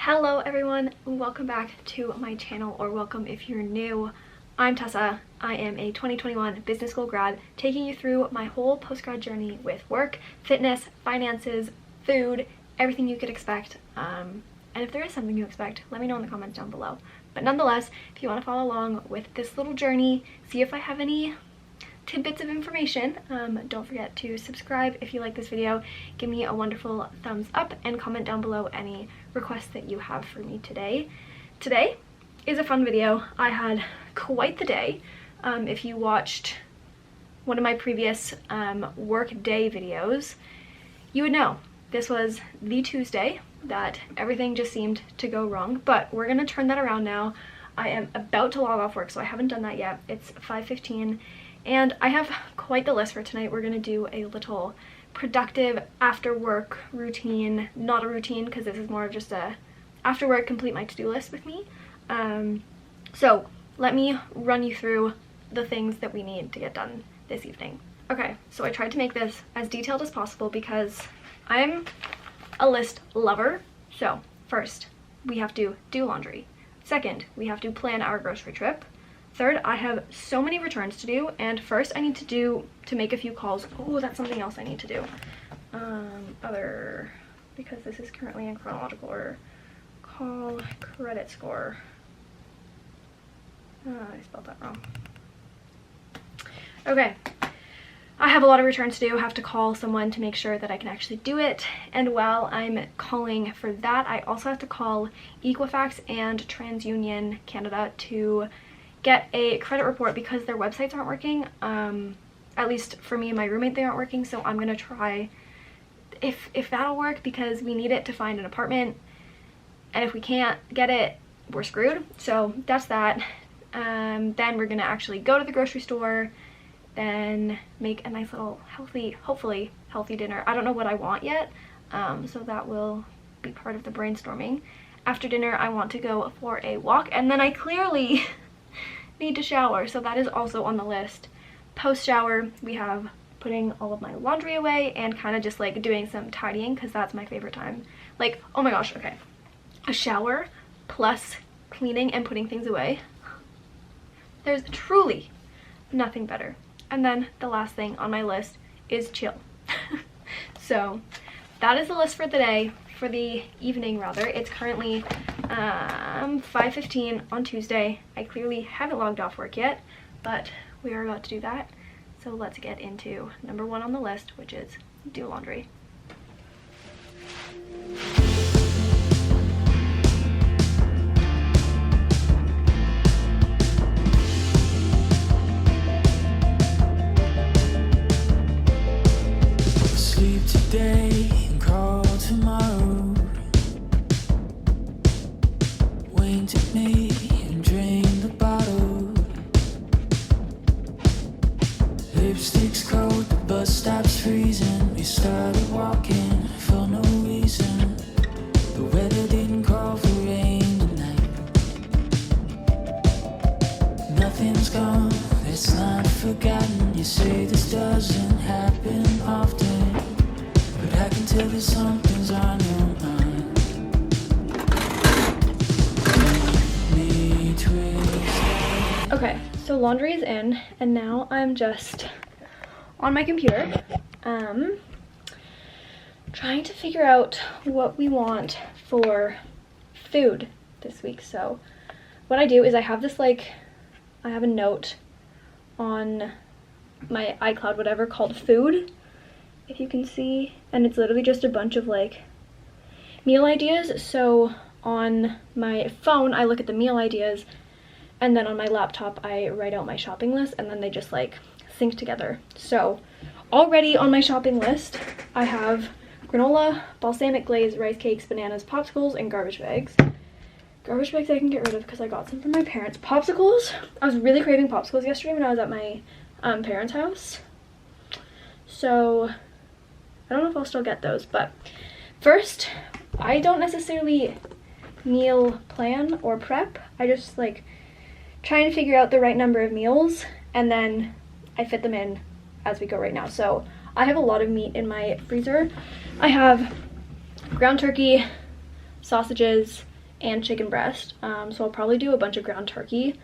Hello everyone, welcome back to my channel, or welcome if you're new. I'm Tessa. I am a 2021 business school grad taking you through my whole post-grad journey with work, fitness, finances, food, everything you could expect. And if there is something you expect, let me know in the comments down below. But nonetheless, if you want to follow along with this little journey, see if I have any tidbits of information, don't forget to subscribe if you like this video, give me a wonderful thumbs up, and comment down below any requests that you have for me today. Today is a fun video. I had quite the day. If you watched one of my previous work day videos, you would know this was the Tuesday that everything just seemed to go wrong, but we're gonna turn that around now. I am about to log off work, so I haven't done that yet. It's 5:15. And I have quite the list for tonight. We're gonna do a little productive after work routine, not a routine because this is more of just a after work complete my to-do list with me. So let me run you through the things that we need to get done this evening. Okay, so I tried to make this as detailed as possible because I'm a list lover. So first, we have to do laundry. Second, we have to plan our grocery trip. Third, I have so many returns to do, and first I need to make a few calls. Oh, that's something else I need to do. Because this is currently in chronological order. Call credit score. I spelled that wrong. Okay, I have a lot of returns to do. I have to call someone to make sure that I can actually do it. And while I'm calling for that, I also have to call Equifax and TransUnion Canada to get a credit report because their websites aren't working. At least for me and my roommate, they aren't working, so I'm gonna try if that'll work because we need it to find an apartment, and if we can't get it, we're screwed. So that's that. Then we're gonna actually go to the grocery store, then make a nice little healthy, hopefully healthy dinner. I don't know what I want yet, so that will be part of the brainstorming. After dinner, I want to go for a walk, and then I clearly need to shower, so that is also on the list. Post shower, we have putting all of my laundry away and kind of just like doing some tidying because that's my favorite time. Like, oh my gosh, okay, a shower plus cleaning and putting things away, there's truly nothing better. And then the last thing on my list is chill. So that is the list for the day, for the evening rather. It's currently 5:15 on Tuesday. I clearly haven't logged off work yet, but we are about to do that. So let's get into number one on the list, which is do laundry. Sleep today and call tomorrow. Winked at me and drained the bottle. Lipstick's cold, the bus stops freezing. We started walking for no reason. The weather didn't call for rain tonight. Nothing's gone, it's not forgotten. You say this doesn't happen often, but I can tell that something's on your mind. Okay, so laundry is in, and now I'm just on my computer, trying to figure out what we want for food this week. So what I do is I have this, like, I have a note on my iCloud, whatever, called food, if you can see, and it's literally just a bunch of like meal ideas. So on my phone I look at the meal ideas, and then on my laptop I write out my shopping list, and then they just like sync together. So already on my shopping list I have granola, balsamic glaze, rice cakes, bananas, popsicles, and garbage bags. Garbage bags I can get rid of because I got some from my parents. Popsicles, I was really craving popsicles yesterday when I was at my parents' house, so I don't know if I'll still get those. But first, I don't necessarily meal plan or prep. I just like trying to figure out the right number of meals, and then I fit them in as we go right now. So I have a lot of meat in my freezer. I have ground turkey, sausages, and chicken breast. So I'll probably do a bunch of ground turkey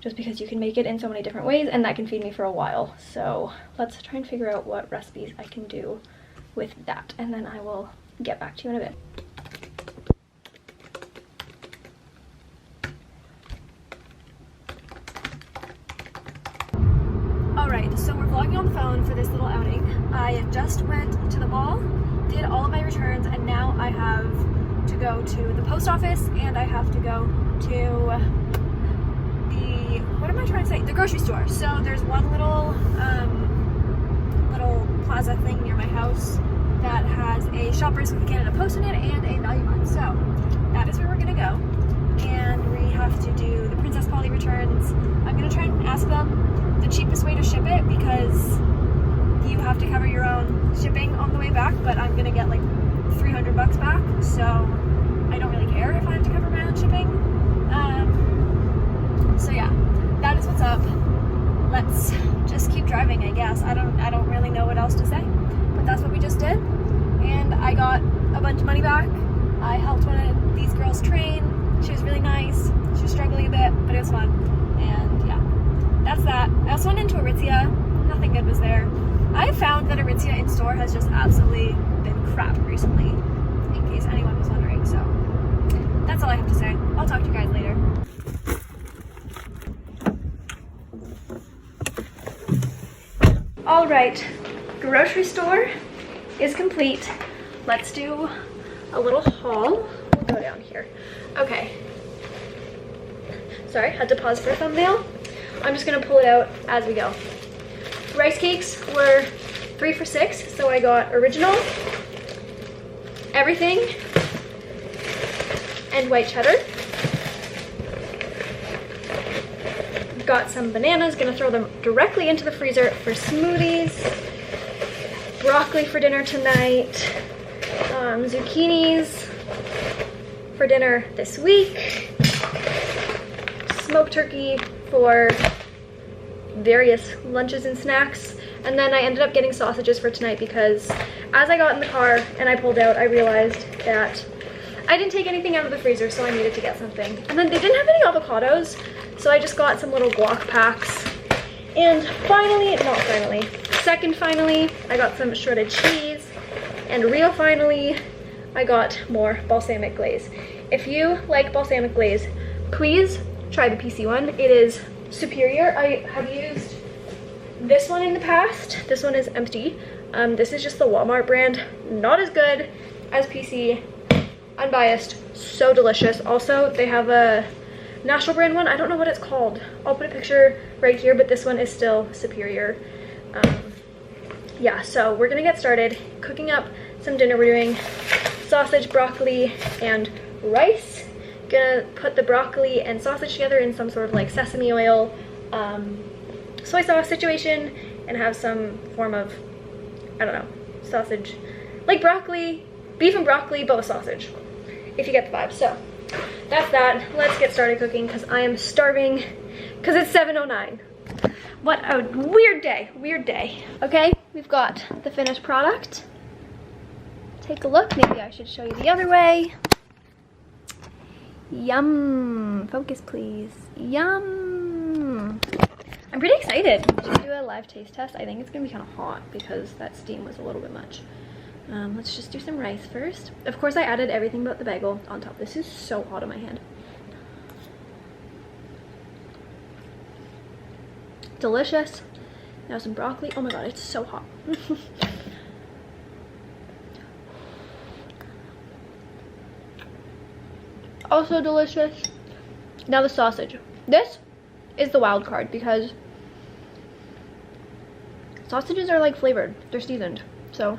just because you can make it in so many different ways and that can feed me for a while. So let's try and figure out what recipes I can do with that, and then I will get back to you in a bit. Alright, so we're vlogging on the phone for this little outing. I just went to the mall, did all of my returns, and now I have to go to the post office and I have to go to the, what am I trying to say? The grocery store. So there's one little plaza thing near my house that has a Shoppers with Canada Post in it and a Value Mart. So that is where we're gonna go. And we have to do the Princess Polly returns. I'm gonna try and ask them the cheapest way to ship it because you have to cover your own shipping on the way back, but I'm gonna get like 300 bucks back, so I don't really care if I have to cover my own shipping. So yeah, that is what's up. Let's just keep driving, I guess. I don't really know what else to say, but that's what we just did. And I got a bunch of money back. I helped one of these girls train. She was really nice. She was struggling a bit, but it was fun. And yeah, that's that. I also went into Aritzia. Nothing good was there. I found that Aritzia in store has just absolutely been crap recently, in case anyone was wondering. So that's all I have to say. I'll talk to you guys later. All right, grocery store is complete. Let's do a little haul. We'll go down here. Okay. Sorry, had to pause for a thumbnail. I'm just gonna pull it out as we go. Rice cakes were 3 for $6, so I got original, everything, and white cheddar. Got some bananas, gonna throw them directly into the freezer for smoothies. Broccoli for dinner tonight. Zucchinis for dinner this week. Smoked turkey for various lunches and snacks. And then I ended up getting sausages for tonight because as I got in the car and I pulled out, I realized that I didn't take anything out of the freezer, so I needed to get something. And then they didn't have any avocados, so I just got some little guac packs. And finally, second finally, I got some shredded cheese. And real finally, I got more balsamic glaze. If you like balsamic glaze, please try the PC one. It is superior. I have used this one in the past. This one is empty. This is just the Walmart brand. Not as good as PC. Unbiased. So delicious. Also, they have a national brand one. I don't know what it's called. I'll put a picture right here, but this one is still superior. Yeah, so we're gonna get started cooking up some dinner. We're doing sausage, broccoli, and rice. Gonna put the broccoli and sausage together in some sort of like sesame oil, soy sauce situation, and have some form of, I don't know, sausage, like broccoli, beef and broccoli, but with sausage, if you get the vibe. So that's that. Let's get started cooking because I am starving because it's 7:09. What a weird day, Okay, we've got the finished product. Take a look. Maybe I should show you the other way. Yum. Focus, please. Yum. I'm pretty excited to do a live taste test. I think it's gonna be kind of hot because that steam was a little bit much. Let's just do some rice first. Of course, I added everything but the bagel on top. This is so hot on my hand. Delicious. Now some broccoli. Oh my god, it's so hot. Also delicious. Now the sausage. This is the wild card because sausages are like flavored. They're seasoned. So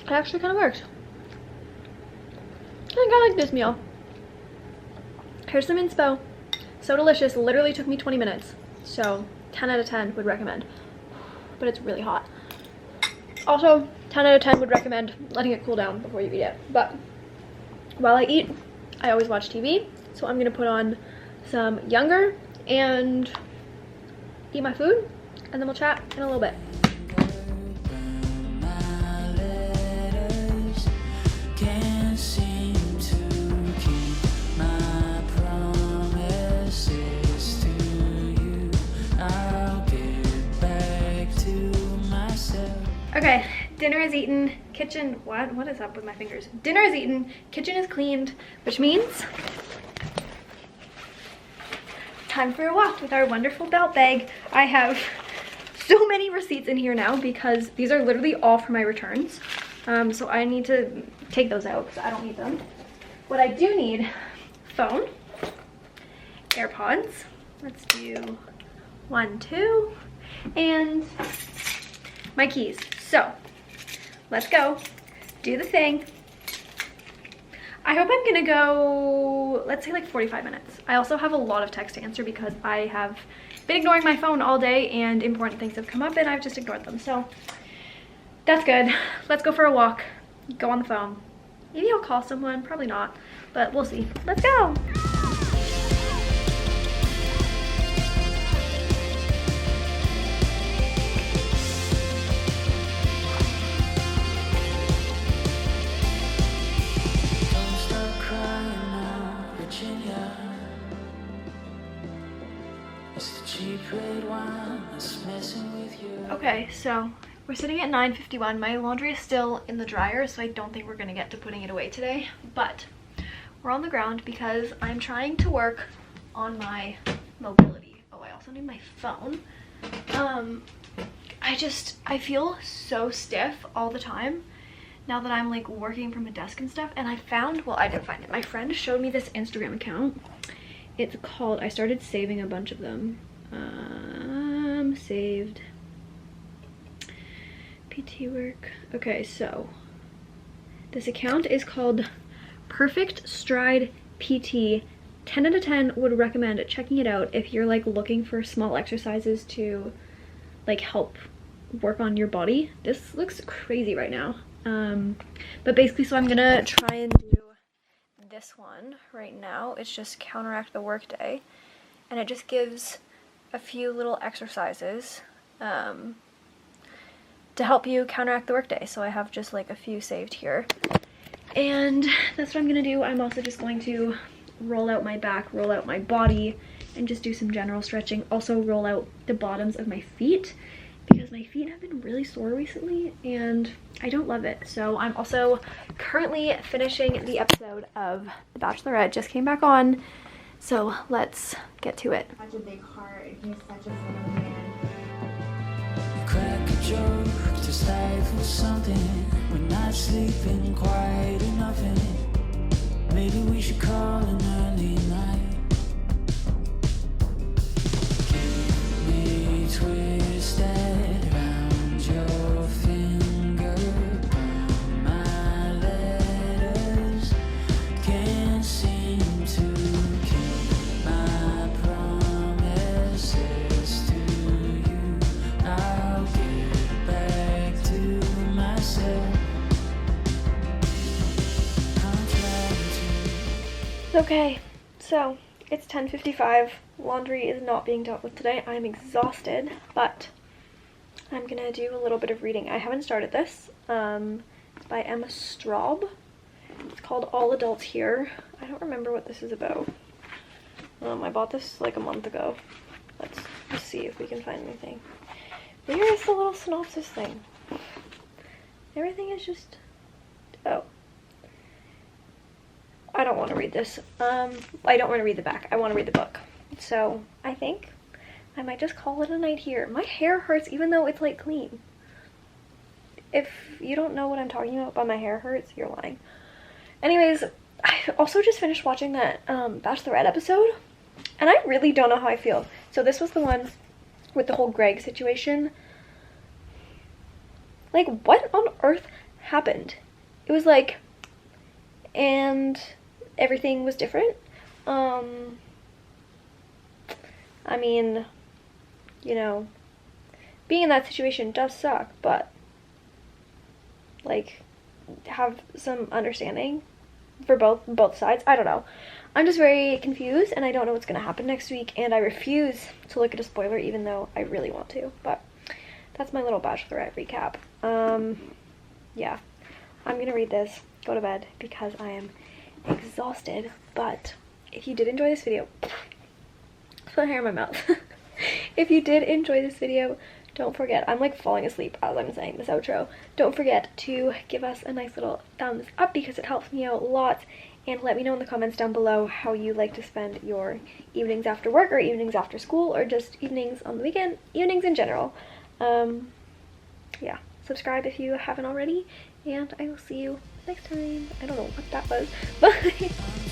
it actually kind of works. I think I like this meal. Here's some inspo. So delicious. Literally took me 20 minutes. So 10 out of 10 would recommend. But it's really hot. Also, 10 out of 10 would recommend letting it cool down before you eat it. But while I eat, I always watch TV. So I'm going to put on some Younger and eat my food. And then we'll chat in a little bit. Okay, dinner is eaten, kitchen, what is up with my fingers? Dinner is eaten, kitchen is cleaned, which means time for a walk with our wonderful belt bag. I have so many receipts in here now because these are literally all for my returns. So I need to take those out because I don't need them. What I do need, phone, AirPods, let's do 1, 2, and my keys. So let's go do the thing. I hope I'm gonna go, let's say like 45 minutes. I also have a lot of text to answer because I have been ignoring my phone all day and important things have come up and I've just ignored them. So that's good. Let's go for a walk, go on the phone. Maybe I'll call someone, probably not, but we'll see. Let's go. Okay, so we're sitting at 9:51. My laundry is still in the dryer, so I don't think we're gonna get to putting it away today, but we're on the ground because I'm trying to work on my mobility. Oh, I also need my phone. I feel so stiff all the time now that I'm like working from a desk and stuff. And I found, well, I didn't find it, my friend showed me this Instagram account. It's called, I started saving a bunch of them. Saved PT work. Okay, so this account is called Perfect Stride PT. 10 out of 10 would recommend checking it out if you're like looking for small exercises to like help work on your body. This looks crazy right now. But basically, so I'm gonna try and do this one right now. It's just counteract the workday, and it just gives a few little exercises to help you counteract the workday. So I have just like a few saved here, and that's what I'm gonna do. I'm also just going to roll out my back, roll out my body, and just do some general stretching. Also roll out the bottoms of my feet because my feet have been really sore recently and I don't love it. So I'm also currently finishing the episode of The Bachelorette. Just came back on, so let's get to it. Such a big heart, and he's such a little man. You crack a joke to stifle something. We're not sleeping quite enough in it. Maybe we should call an early night. Keep me twisted around your finger on my letters. Can't seem to keep my promises to you. I'll get back to myself. I'm trying to. Okay, so it's 10:55. Laundry is not being dealt with today. I'm exhausted, but I'm gonna do a little bit of reading. I haven't started this. It's by Emma Straub. It's called All Adults Here. I don't remember what this is about. I bought this like a month ago. Let's see if we can find anything. Where is the little synopsis thing? Everything is just, oh. I don't want to read this. I don't want to read the back. I want to read the book. So I think I might just call it a night here. My hair hurts even though it's like clean. If you don't know what I'm talking about by my hair hurts, you're lying. Anyways, I also just finished watching that Bachelorette episode, and I really don't know how I feel. So this was the one with the whole Greg situation. Like, what on earth happened? It was like, and everything was different. I mean, you know, being in that situation does suck, but like, have some understanding for both sides. I don't know. I'm just very confused and I don't know what's gonna happen next week, and I refuse to look at a spoiler even though I really want to. But that's my little Bachelorette recap. Yeah, I'm gonna read this, go to bed because I am exhausted. But if you did enjoy this video, put hair in my mouth. If you did enjoy this video, don't forget, I'm like falling asleep as I'm saying this outro, don't forget to give us a nice little thumbs up because it helps me out lots, and let me know in the comments down below how you like to spend your evenings after work or evenings after school or just evenings on the weekend, evenings in general. Yeah, subscribe if you haven't already, and I will see you next time. I don't know what that was. Bye.